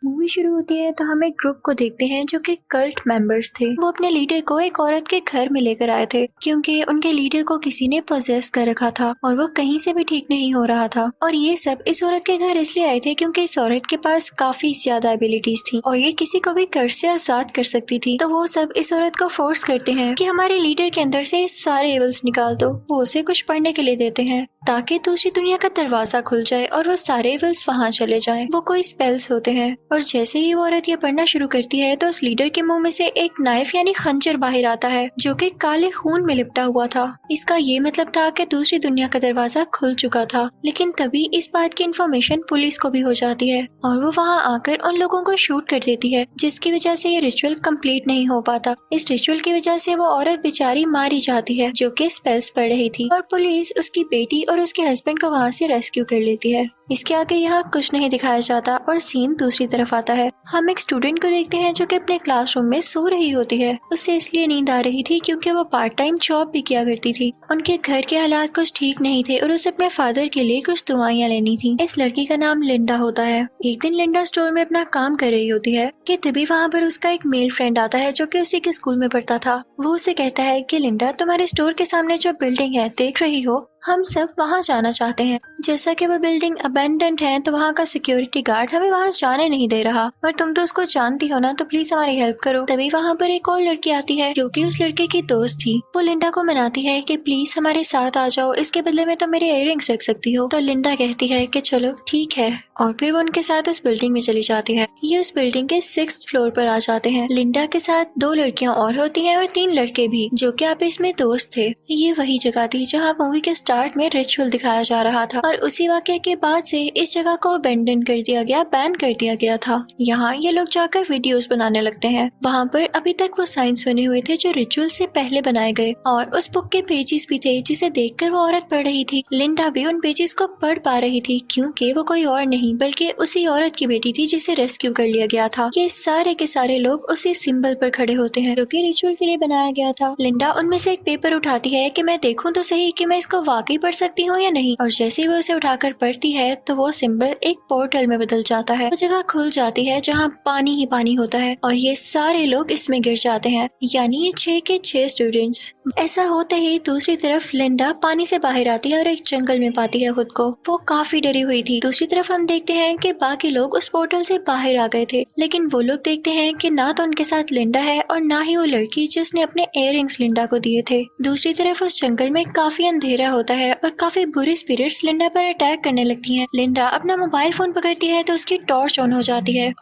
Movie शुरू होती है तो हम एक ग्रुप को देखते हैं जो कि कल्ट मेंबर्स थे। वो अपने लीडर को एक औरत के घर में लेकर आए थे क्योंकि उनके लीडर को किसी ने पोजेस कर रखा था और वो कहीं से भी ठीक नहीं हो रहा था। और ये सब इस औरत के घर इसलिए आए थे क्योंकि इस औरत के पास काफी ज्यादा एबिलिटीज थी और ये किसी को भी कर्ज से आजाद कर सकती थी। तो वो सब इस औरत को फोर्स करते हैं कि हमारे लीडर के अंदर से सारे एविल्स निकाल दो। वो उसे कुछ पढ़ने के लिए देते हैं ताकि दूसरी दुनिया का दरवाजा खुल जाए और वो सारे एविल्स वहाँ चले जाएं। वो कोई स्पेल्स होते हैं और जैसे ही वो औरत ये पढ़ना शुरू करती है तो उस लीडर के मुंह में से एक नाइफ यानी खंजर बाहर आता है जो कि काले खून में लिपटा हुआ था। इसका ये मतलब था कि दूसरी दुनिया का दरवाजा खुल चुका था। लेकिन तभी इस बात की इन्फॉर्मेशन पुलिस को भी हो जाती है और वो वहाँ आकर उन लोगों को शूट कर देती है, जिसकी वजह से ये रिचुअल कंप्लीट नहीं हो पाता। इस रिचुअल की वजह से वो औरत बेचारी मारी जाती है जो कि स्पेल्स पढ़ रही थी और पुलिस उसकी बेटी और उसके हस्बैंड को वहाँ से रेस्क्यू कर लेती है। इसके आगे यहाँ कुछ नहीं दिखाया जाता और सीन दूसरी तरफ आता है। हम एक स्टूडेंट को देखते हैं जो कि अपने क्लासरूम में सो रही होती है। उसे इसलिए नींद आ रही थी क्योंकि वो पार्ट टाइम जॉब भी किया करती थी। उनके घर के हालात कुछ ठीक नहीं थे और उसे अपने फादर के लिए कुछ दवाइयाँ लेनी थी। इस लड़की का नाम लिंडा होता है। एक दिन लिंडा स्टोर में अपना काम कर रही होती है कि तभी वहाँ पर उसका एक मेल फ्रेंड आता है जो कि उसी के स्कूल में पढ़ता था। वो उसे कहता है कि लिंडा, तुम्हारे स्टोर के सामने जो बिल्डिंग है देख रही हो, हम सब वहाँ जाना चाहते हैं। जैसा कि वो बिल्डिंग अबेंडेंट है तो वहाँ का सिक्योरिटी गार्ड हमें वहाँ जाने नहीं दे रहा, पर तुम तो उसको जानती हो ना, तो प्लीज हमारी हेल्प करो। तभी वहाँ पर एक और लड़की आती है जो कि उस लड़के की दोस्त थी। वो लिंडा को मनाती है कि प्लीज हमारे साथ आ जाओ, इसके बदले में तो मेरे इयररिंग्स रख सकती हो। तो लिंडा कहती है कि चलो ठीक है और फिर वो उनके साथ उस बिल्डिंग में चली जाती है। ये उस बिल्डिंग के 6th फ्लोर पर आ जाते हैं। लिंडा के साथ 2 लड़कियां और होती हैं और 3 लड़के भी जो कि आपस में दोस्त थे। ये वही जगह थी जहाँ मूवी के स्टार्ट में रिचुअल दिखाया जा रहा था और उसी वाक़ये के बाद से इस जगह को अबेंडन कर दिया गया, बैन कर दिया गया था। यहाँ ये लोग जाकर वीडियोस बनाने लगते हैं। वहाँ पर अभी तक वो साइंस बने हुए थे जो रिचुअल से पहले बनाए गए और उस बुक के पेजेस भी थे जिसे देखकर वो औरत पढ़ रही थी। लिंडा भी उन पेजेस को पढ़ पा रही थी क्योंकि वो कोई और नहीं बल्कि उसी औरत की बेटी थी जिसे रेस्क्यू कर लिया गया था। ये सारे के सारे लोग उसी सिंबल पर खड़े होते हैं जो कि रिचुअल के लिए बनाया गया था। लिंडा उनमें से एक पेपर उठाती है कि मैं देखूं तो सही कि मैं इसको वाकई पढ़ सकती हूँ या नहीं, और जैसे ही वो उसे उठाकर पढ़ती है तो वो सिंबल एक पोर्टल में बदल जाता है। वो जगह खुल जाती है जहाँ पानी ही पानी होता है और ये सारे लोग इसमें गिर जाते हैं, यानी ये 6 के 6 स्टूडेंट्स। ऐसा होते ही दूसरी तरफ लिंडा पानी से बाहर आती है और एक जंगल में पाती है खुद को। वो काफी डरी हुई थी। दूसरी तरफ हम देखते हैं कि बाकी लोग उस पोर्टल से बाहर आ गए थे, लेकिन वो लोग देखते हैं कि ना तो उनके साथ लिंडा है और ना ही वो लड़की जिसने अपने इयररिंग्स लिंडा को दिए थे। दूसरी तरफ उस जंगल में काफी अंधेरा होता है और काफी बुरी स्पिरिट्स लिंडा पर अटैक करने लगती हैं। लिंडा अपना मोबाइल फोन पकड़ती है तो उसकी टॉर्च ऑन हो जाती है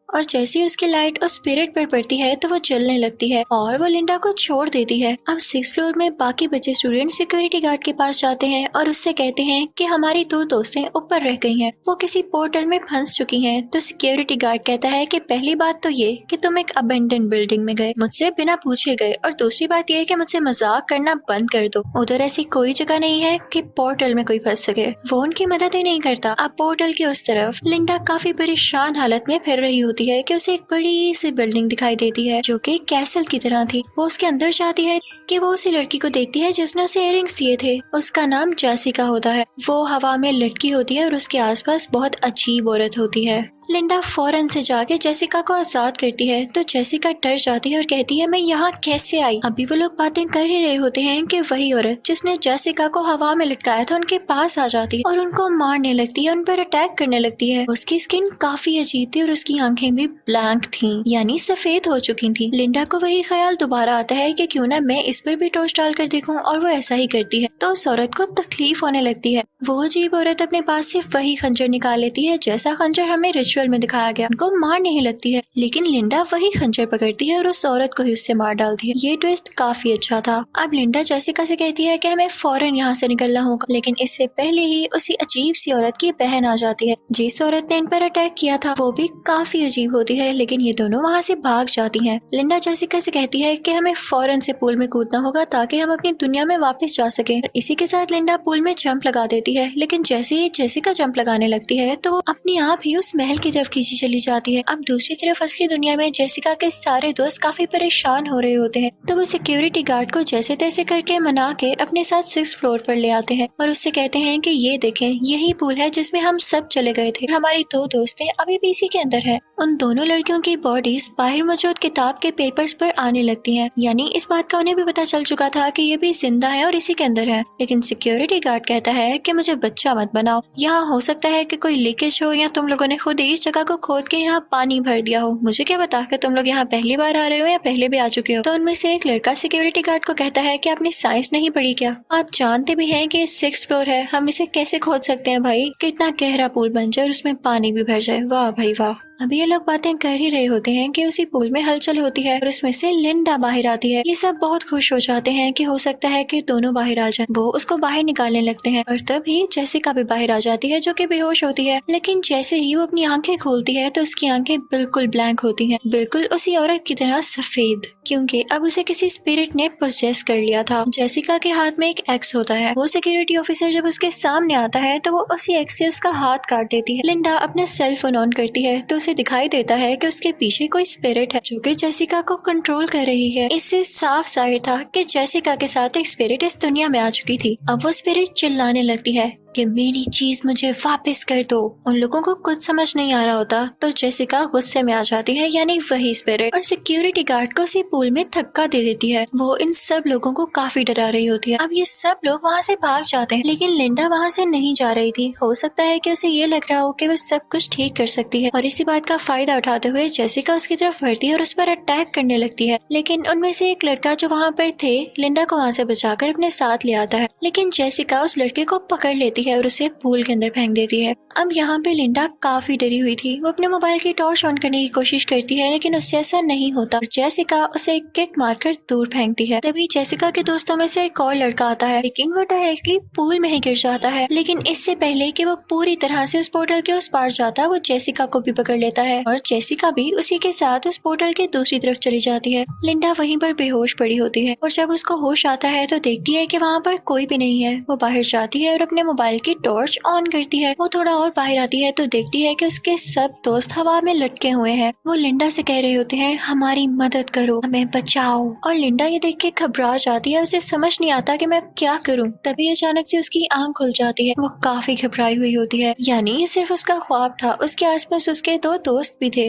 और जैसे ही उसकी लाइट उस स्पिरिट पर पड़ती है तो वो जलने लगती है और वो लिंडा को छोड़ देती है। अब 6th फ्लोर में बाकी बचे स्टूडेंट सिक्योरिटी गार्ड के पास जाते हैं और उससे कहते हैं कि हमारी 2 दोस्तें ऊपर रह गई हैं, वो किसी पोर्टल में फंस चुकी हैं। तो सिक्योरिटी गार्ड कहता है कि पहली बात तो ये कि तुम एक अबेंडन बिल्डिंग में गए, मुझसे बिना पूछे गए, और दूसरी बात ये कि मुझसे मजाक करना बंद कर दो। उधर ऐसी कोई जगह नहीं है कि पोर्टल में कोई फंस सके। वो उनकी मदद ही नहीं करता। अब पोर्टल के उस तरफ लिंडा काफी परेशान हालत में फिर रही होती है कि उसे एक बड़ी सी बिल्डिंग दिखाई देती है जो कि कैसल की तरह थी। वो उसके अंदर जाती है कि वो उसी लड़की को देखती है जिसने उसे इयररिंग्स दिए थे। उसका नाम जेसिका होता है। वो हवा में लटकी होती है और उसके आसपास बहुत अजीब औरत होती है। लिंडा फौरन से जाके जेसिका को आजाद करती है तो जेसिका डर जाती है और कहती है मैं यहाँ कैसे आई। अभी वो लोग बातें कर ही रहे होते हैं कि वही औरत जिसने जेसिका को हवा में लटकाया था उनके पास आ जाती है और उनको मारने लगती है, उन पर अटैक करने लगती है। उसकी स्किन काफी अजीब थी और उसकी आंखें भी ब्लैंक थी, यानी सफेद हो चुकी थी। लिंडा को वही ख्याल दोबारा आता है कि क्यों ना मैं इस पर भी टॉर्च डाल कर देखूं, और वो ऐसा ही करती है। तो उस औरत को तकलीफ होने लगती है। वो अजीब औरत अपने पास से वही खंजर निकाल लेती है जैसा खंजर हमें रिचुअल में दिखाया गया। उनको मार नहीं लगती है, लेकिन लिंडा वही खंजर पकड़ती है और उस औरत को ही उससे मार डालती है। ये ट्विस्ट काफी अच्छा था। अब लिंडा जेसिका से कहती है कि हमें फौरन यहाँ से निकलना होगा, लेकिन इससे पहले ही उसी अजीब सी औरत की बहन आ जाती है। जिस औरत ने इन पर अटैक किया था वो भी काफी अजीब होती है, लेकिन ये दोनों वहाँ से भाग जाती हैं। लिंडा जेसिका से कहती है कि हमें फौरन से पूल में कूदना होगा ताकि हम अपनी दुनिया में वापस जा सकें। इसी के साथ लिंडा पूल में जंप लगा देती है, लेकिन जैसे ही जेसिका जंप लगाने लगती है तो वो अपने आप ही उस महल की तरफ खींची चली जाती है। अब दूसरी तरफ असली दुनिया में जेसिका के सारे दोस्त काफी परेशान हो रहे होते हैं, तो वो सिक्योरिटी गार्ड को जैसे तैसे करके मना के अपने साथ 6th फ्लोर पर ले आते हैं और उससे कहते हैं कि ये देखें, यही पूल है जिसमें हम सब चले गए थे। हमारी 2 दोस्तें अभी भी इसी के अंदर है। उन दोनों लड़कियों की बॉडीज बाहर मौजूद किताब के पेपर्स पर आने लगती हैं, यानी इस बात का उन्हें भी पता चल चुका था कि ये भी जिंदा है और इसी के अंदर है। लेकिन सिक्योरिटी गार्ड कहता है कि मुझे बच्चा मत बनाओ, यहाँ हो सकता है कि कोई लीकेज हो या तुम लोगों ने खुद ही इस जगह को खोद के यहाँ पानी भर दिया हो। मुझे क्या पता कि तुम लोग यहाँ पहली बार आ रहे हो या पहले भी आ चुके हो। तो उनमें से एक लड़का सिक्योरिटी गार्ड को कहता है कि आपने साइंस नहीं पढ़ी क्या? आप जानते भी हैं कि 6th फ्लोर है, हम इसे कैसे खोद सकते हैं भाई? कितना गहरा पूल बन जाए और उसमें पानी भी भर जाए। वाह भाई वाह। अभी ये लोग बातें कर ही रहे होते हैं कि उसी पूल में हलचल होती है और उसमें से लिंडा बाहर आती है। ये सब बहुत खुश हो जाते हैं कि हो सकता है कि दोनों बाहर आ जाएं। वो उसको बाहर निकालने लगते हैं और तभी जेसिका भी बाहर आ जाती है जो कि बेहोश होती है। लेकिन जैसे ही वो अपनी आंखें खोलती है तो उसकी आंखें बिल्कुल ब्लैंक होती हैं, बिल्कुल उसी औरत की तरह सफेद, क्योंकि अब उसे किसी स्पिरिट ने पोजेस कर लिया था। जेसिका के हाथ में एक एक्स होता है। वो सिक्योरिटी ऑफिसर जब उसके सामने आता है तो वो उसी एक्स से उसका हाथ काट देती है। लिंडा अपना सेल फोन ऑन करती है तो उसे दिखाई देता है कि उसके पीछे कोई स्पिरिट है जो कि जेसिका को कंट्रोल कर रही है। इससे साफ जाहिर था कि जेसिका के साथ एक स्पिरिट इस दुनिया में आ चुकी थी। अब वो स्पिरिट चिल्लाने लगती है कि मेरी चीज मुझे वापस कर दो। उन लोगों को कुछ समझ नहीं आ रहा होता तो जेसिका गुस्से में आ जाती है, यानी वही स्पिरिट, और सिक्योरिटी गार्ड को उसी पूल में धक्का दे देती है। वो इन सब लोगों को काफी डरा रही होती है। अब ये सब लोग वहाँ से भाग जाते हैं, लेकिन लिंडा वहाँ से नहीं जा रही थी। हो सकता है कि उसे ये लग रहा हो कि वो सब कुछ ठीक कर सकती है, और इसी बात का फायदा उठाते हुए जेसिका उसकी तरफ बढ़ती है और उस पर अटैक करने लगती है। लेकिन उनमें से एक लड़का जो वहाँ पर थे लिंडा को वहाँ से बचाकर अपने साथ ले आता है, लेकिन जेसिका उस लड़के को पकड़ लेती है और उसे पूल के अंदर फेंक देती है। अब यहाँ पे लिंडा काफी डरी हुई थी। वो अपने मोबाइल की टॉर्च ऑन करने की कोशिश करती है, लेकिन उससे ऐसा नहीं होता। जेसिका उसे किक मारकर दूर फेंकती है। तभी जेसिका के दोस्तों में से एक और लड़का आता है, लेकिन वो डायरेक्टली पूल में ही गिर जाता है। लेकिन इससे पहले कि वो पूरी तरह से उस पोर्टल के उस पार जाता, वो जेसिका को भी पकड़ लेता है और जेसिका भी उसी के साथ उस पोर्टल के दूसरी तरफ चली जाती है। लिंडा वहीं पर बेहोश पड़ी होती है और जब उसको होश आता है तो देखती है कि वहाँ पर कोई भी नहीं है। वो बाहर जाती है और अपने मोबाइल की टॉर्च ऑन करती है। वो थोड़ा और बाहर आती है तो देखती है कि उसके सब दोस्त हवा में लटके हुए हैं। वो लिंडा से कह रहे होते हैं, हमारी मदद करो, हमें बचाओ। और लिंडा ये देख के घबरा जाती है, उसे समझ नहीं आता कि मैं क्या करूं। तभी अचानक से उसकी आंख खुल जाती है। वो काफी घबराई हुई होती है, यानी ये सिर्फ उसका ख्वाब था। उसके आसपास उसके 2 दोस्त भी थे।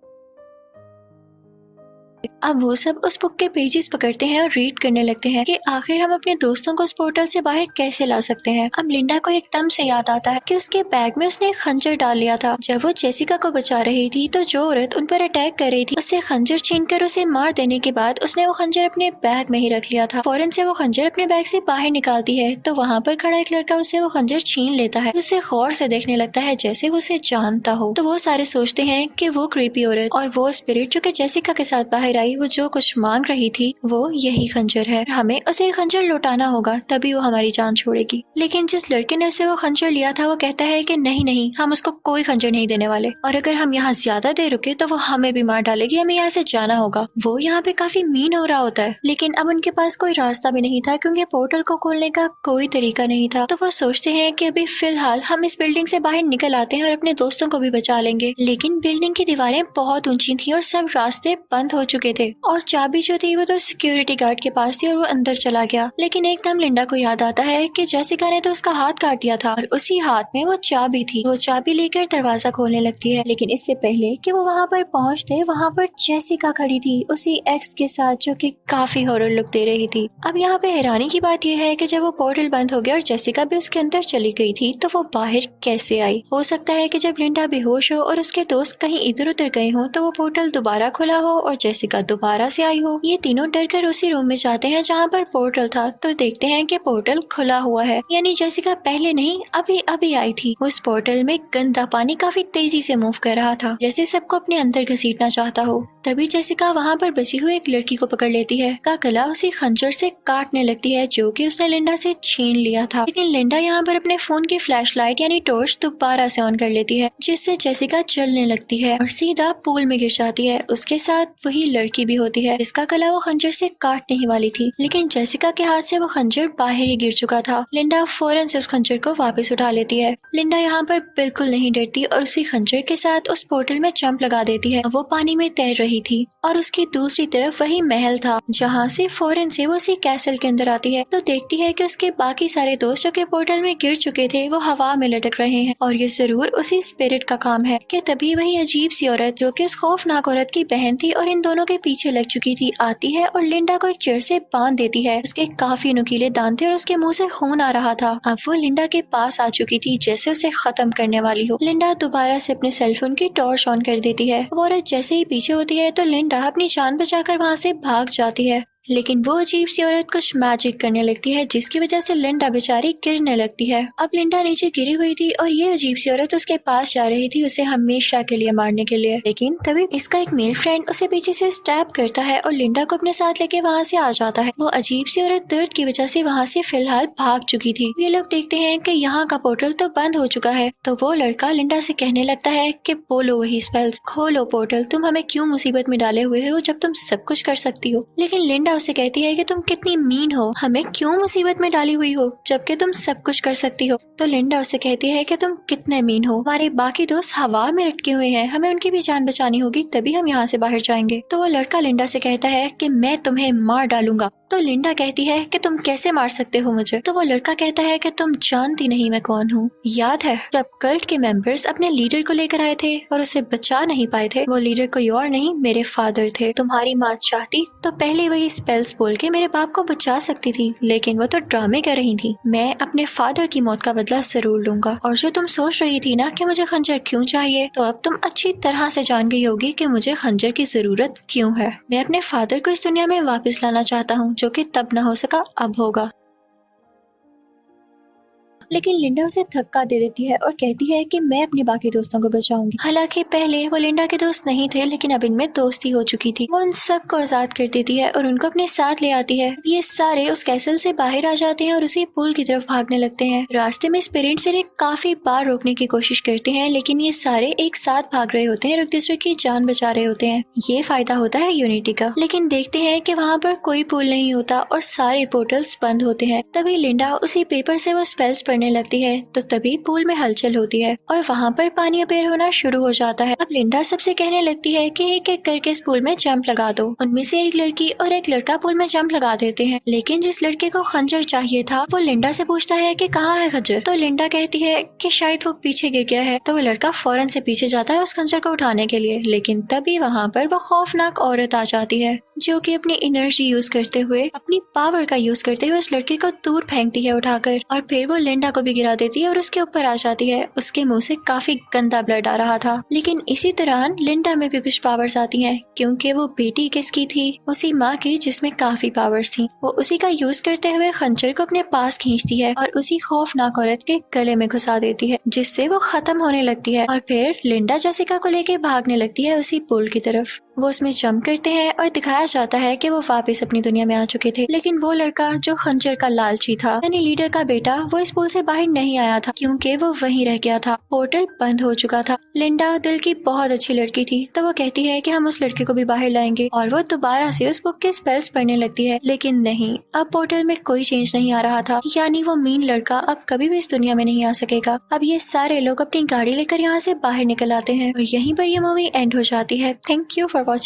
अब वो सब उस बुक के पेजेस पकड़ते हैं और रीड करने लगते हैं कि आखिर हम अपने दोस्तों को उस पोर्टल से बाहर कैसे ला सकते हैं। अब लिंडा को एकदम से याद आता है कि उसके बैग में उसने एक खंजर डाल लिया था। जब वो जेसिका को बचा रही थी तो जो औरत उन पर अटैक कर रही थी उससे खंजर छीनकर उसे मार देने के बाद उसने वो खंजर अपने बैग में ही रख लिया था। फौरन से वो खंजर अपने बैग से बाहर निकालती है तो वहाँ पर खड़ा एक लड़का उसे वो खंजर छीन लेता है। उसे गौर से देखने लगता है जैसे वो उसे जानता हो। तो वो सारे सोचते हैं कि वो क्रीपी औरत और वो स्पिरिट जो कि जेसिका के साथ बाहर आई, वो जो कुछ मांग रही थी वो यही खंजर है। हमें उसे खंजर लौटाना होगा, तभी वो हमारी जान छोड़ेगी। लेकिन जिस लड़के ने उससे वो खंजर लिया था वो कहता है कि नहीं नहीं, हम उसको कोई खंजर नहीं देने वाले, और अगर हम यहाँ ज्यादा देर रुके तो वो हमें भी मार डालेगी, हमें यहाँ से जाना होगा। वो यहाँ पे काफी मीन हो रहा होता है, लेकिन अब उनके पास कोई रास्ता भी नहीं था क्योंकि पोर्टल को खोलने का कोई तरीका नहीं था। तो वो सोचते हैं कि अभी फिलहाल हम इस बिल्डिंग से बाहर निकल आते हैं और अपने दोस्तों को भी बचा लेंगे। लेकिन बिल्डिंग की दीवारें बहुत ऊंची थी और सब रास्ते बंद हो चुके थे, और चाबी जो थी वो तो सिक्योरिटी गार्ड के पास थी और वो अंदर चला गया। लेकिन एकदम लिंडा को याद आता है कि जेसिका ने तो उसका हाथ काट दिया था और उसी हाथ में वो चाबी थी। वो चाबी लेकर दरवाजा खोलने लगती है, लेकिन इससे पहले कि वो वहाँ पर पहुँचते, वहाँ पर जेसिका खड़ी थी उसी एक्स के साथ जो कि काफी हॉरर लुक दे रही थी। अब यहाँ पे हैरानी की बात यह है कि जब वो पोर्टल बंद हो गया और जेसिका भी उसके अंदर चली गई थी तो वो बाहर कैसे आई? हो सकता है कि जब लिंडा बेहोश हो और उसके दोस्त कहीं इधर उधर गए हो तो वो पोर्टल दोबारा खुला हो और जेसिका दोबारा से आई हो। ये तीनों डरकर उसी रूम में जाते हैं जहाँ पर पोर्टल था, तो देखते हैं कि पोर्टल खुला हुआ है, यानी जेसिका पहले नहीं अभी अभी आई थी। उस पोर्टल में गंदा पानी काफी तेजी से मूव कर रहा था, जैसे सबको अपने अंदर घसीटना चाहता हो। तभी जेसिका वहाँ पर बची हुई एक लड़की को पकड़ लेती है। का गला उसी खंजर से काटने लगती है जो कि उसने लिंडा से छीन लिया था। लेकिन लिंडा यहाँ पर अपने फोन की फ्लैशलाइट यानी टॉर्च दोबारा से ऑन कर लेती है, जिससे जेसिका जलने लगती है और सीधा पूल में गिर जाती है। उसके साथ वही लड़की भी होती है। इसका गला वो खंजर से काटने ही वाली थी, लेकिन जेसिका के हाथ से वो खंजर बाहर ही गिर चुका था। लिंडा फौरन से उस खंजर को वापस उठा लेती है। लिंडा यहाँ पर बिल्कुल नहीं डरती और उसी खंजर के साथ उस पोर्टल में जंप लगा देती है। वो पानी में तैर रही थी और उसकी दूसरी तरफ वही महल था, जहाँ से फौरन से वो उसी कैसल के अंदर आती है तो देखती है कि उसके बाकी सारे दोस्त जो के पोर्टल में गिर चुके थे वो हवा में लटक रहे हैं और ये जरूर उसी स्पिरिट का काम है। कि तभी वही अजीब सी औरत जो कि उस खौफनाक औरत की बहन थी और इन दोनों के पीछे लग चुकी थी आती है और लिंडा को एक चेयर से बांध देती है। उसके काफी नुकीले दांत थे और उसके मुंह से खून आ रहा था। अब वो लिंडा के पास आ चुकी थी जैसे उसे खत्म करने वाली हो। लिंडा दोबारा से अपने सेलफोन की टॉर्च ऑन कर देती है। वो औरत जैसे ही पीछे होती है तो लिंडा अपनी जान बचाकर वहाँ से भाग जाती है, लेकिन वो अजीब सी औरत कुछ मैजिक करने लगती है जिसकी वजह से लिंडा बेचारी गिरने लगती है। अब लिंडा नीचे गिरी हुई थी और ये अजीब सी औरत उसके पास जा रही थी उसे हमेशा के लिए मारने के लिए, लेकिन तभी इसका एक मेल फ्रेंड उसे पीछे से स्टैब करता है और लिंडा को अपने साथ लेके वहाँ से आ जाता है। वो अजीब सी औरत दर्द की वजह से वहाँ से फिलहाल भाग चुकी थी। ये लोग देखते हैं कि यहाँ का पोर्टल तो बंद हो चुका है, तो वो लड़का लिंडा से कहने लगता है कि बोलो वही स्पेल्स, खोलो पोर्टल, तुम हमें क्यों मुसीबत में डाले हुए हो जब तुम सब कुछ कर सकती हो। लेकिन लिंडा उसे कहती है कि तुम कितनी मीन हो, हमें क्यों मुसीबत में डाली हुई हो जबकि तुम सब कुछ कर सकती हो। तो लिंडा उसे कहती है कि तुम कितने मीन हो, हमारे बाकी दोस्त हवा में लटके हुए हैं, हमें उनकी भी जान बचानी होगी तभी हम यहाँ से बाहर जाएंगे। तो वो लड़का लिंडा से कहता है कि मैं तुम्हें मार डालूंगा। तो लिंडा कहती है कि तुम कैसे मार सकते हो मुझे। तो वो लड़का कहता है कि तुम जानती नहीं मैं कौन हूँ। याद है जब कल्ट के मेंबर्स अपने लीडर को लेकर आए थे और उसे बचा नहीं पाए थे, वो लीडर कोई और नहीं मेरे फादर थे। तुम्हारी माँ चाहती तो पहले वही स्पेल्स बोल के मेरे बाप को बचा सकती थी, लेकिन वो तो ड्रामे कर रही थी। मैं अपने फादर की मौत का बदला जरूर लूंगा। और जो तुम सोच रही थी ना कि मुझे खंजर क्यों चाहिए, तो अब तुम अच्छी तरह से जान गई होगी कि मुझे खंजर की जरूरत क्यों है। मैं अपने फादर को इस दुनिया में वापस लाना चाहता हूँ, जो कि तब न हो सका अब होगा। लेकिन लिंडा उसे धक्का दे देती है और कहती है कि मैं अपने बाकी दोस्तों को बचाऊंगी। हालांकि पहले वो लिंडा के दोस्त नहीं थे, लेकिन अब इनमें दोस्ती हो चुकी थी। वो उन सबको आजाद कर देती है और उनको अपने साथ ले आती है। ये सारे उस कैसल से बाहर आ जाते हैं और उसी पुल की तरफ भागने लगते हैं। रास्ते में स्पिरिट्स इन्हें काफी बार रोकने की कोशिश करते हैं, लेकिन ये सारे एक साथ भाग रहे होते हैं और एक दूसरे की जान बचा रहे होते हैं। ये फायदा होता है यूनिटी का। लेकिन देखते हैं कि वहाँ पर कोई पुल नहीं होता और सारे पोर्टल्स बंद होते हैं। तभी लिंडा उसी पेपर से वो स्पेल्स पढ़ने लगती है, तो तभी पूल में हलचल होती है और वहाँ पर पानी अपेयर होना शुरू हो जाता है। अब लिंडा सबसे कहने लगती है कि एक एक करके इस पूल में जंप लगा दो। उनमें से एक लड़की और एक लड़का पूल में जंप लगा देते हैं, लेकिन जिस लड़के को खंजर चाहिए था वो लिंडा से पूछता है कि कहाँ है खंजर। तो लिंडा कहती है कि शायद वो पीछे गिर गया है। तो वो लड़का फौरन से पीछे जाता है उस खंजर को उठाने के लिए, लेकिन तभी वहाँ पर वो खौफनाक औरत आ जाती है जो कि अपनी एनर्जी यूज करते हुए, अपनी पावर का यूज करते हुए उस लड़के को दूर फेंकती है उठाकर, और फिर वो लिंडा को भी गिरा देती है और उसके ऊपर आ जाती है। उसके मुंह से काफी गंदा ब्लड आ रहा था। लेकिन इसी दौरान लिंडा में भी कुछ पावर्स आती हैं, क्योंकि वो बेटी किसकी थी, उसी माँ की जिसमें काफी पावर्स थी। वो उसी का यूज करते हुए खंजर को अपने पास खींचती है और उसी खौफनाक औरत के गले में घुसा देती है, जिससे वो खत्म होने लगती है। और फिर लिंडा जेसिका को लेके भागने लगती है उसी पुल की तरफ। वो उसमें जंप करते हैं और दिखाया जाता है कि वो वापस अपनी दुनिया में आ चुके थे। लेकिन वो लड़का जो खंजर का लालची था, यानी लीडर का बेटा, वो इस पुल से बाहर नहीं आया था क्योंकि वो वहीं रह गया था। पोर्टल बंद हो चुका था। लिंडा दिल की बहुत अच्छी लड़की थी, तो वो कहती है कि हम उस लड़के को भी बाहर लाएंगे, और वो दोबारा से उस बुक के स्पेल्स पढ़ने लगती है। लेकिन नहीं, अब पोर्टल में कोई चेंज नहीं आ रहा था, यानी वो मीन लड़का अब कभी भी इस दुनिया में नहीं आ सकेगा। अब ये सारे लोग अपनी गाड़ी लेकर यहाँ से बाहर निकल आते हैं और यहीं पर ये मूवी एंड हो जाती है। Thank you for watching.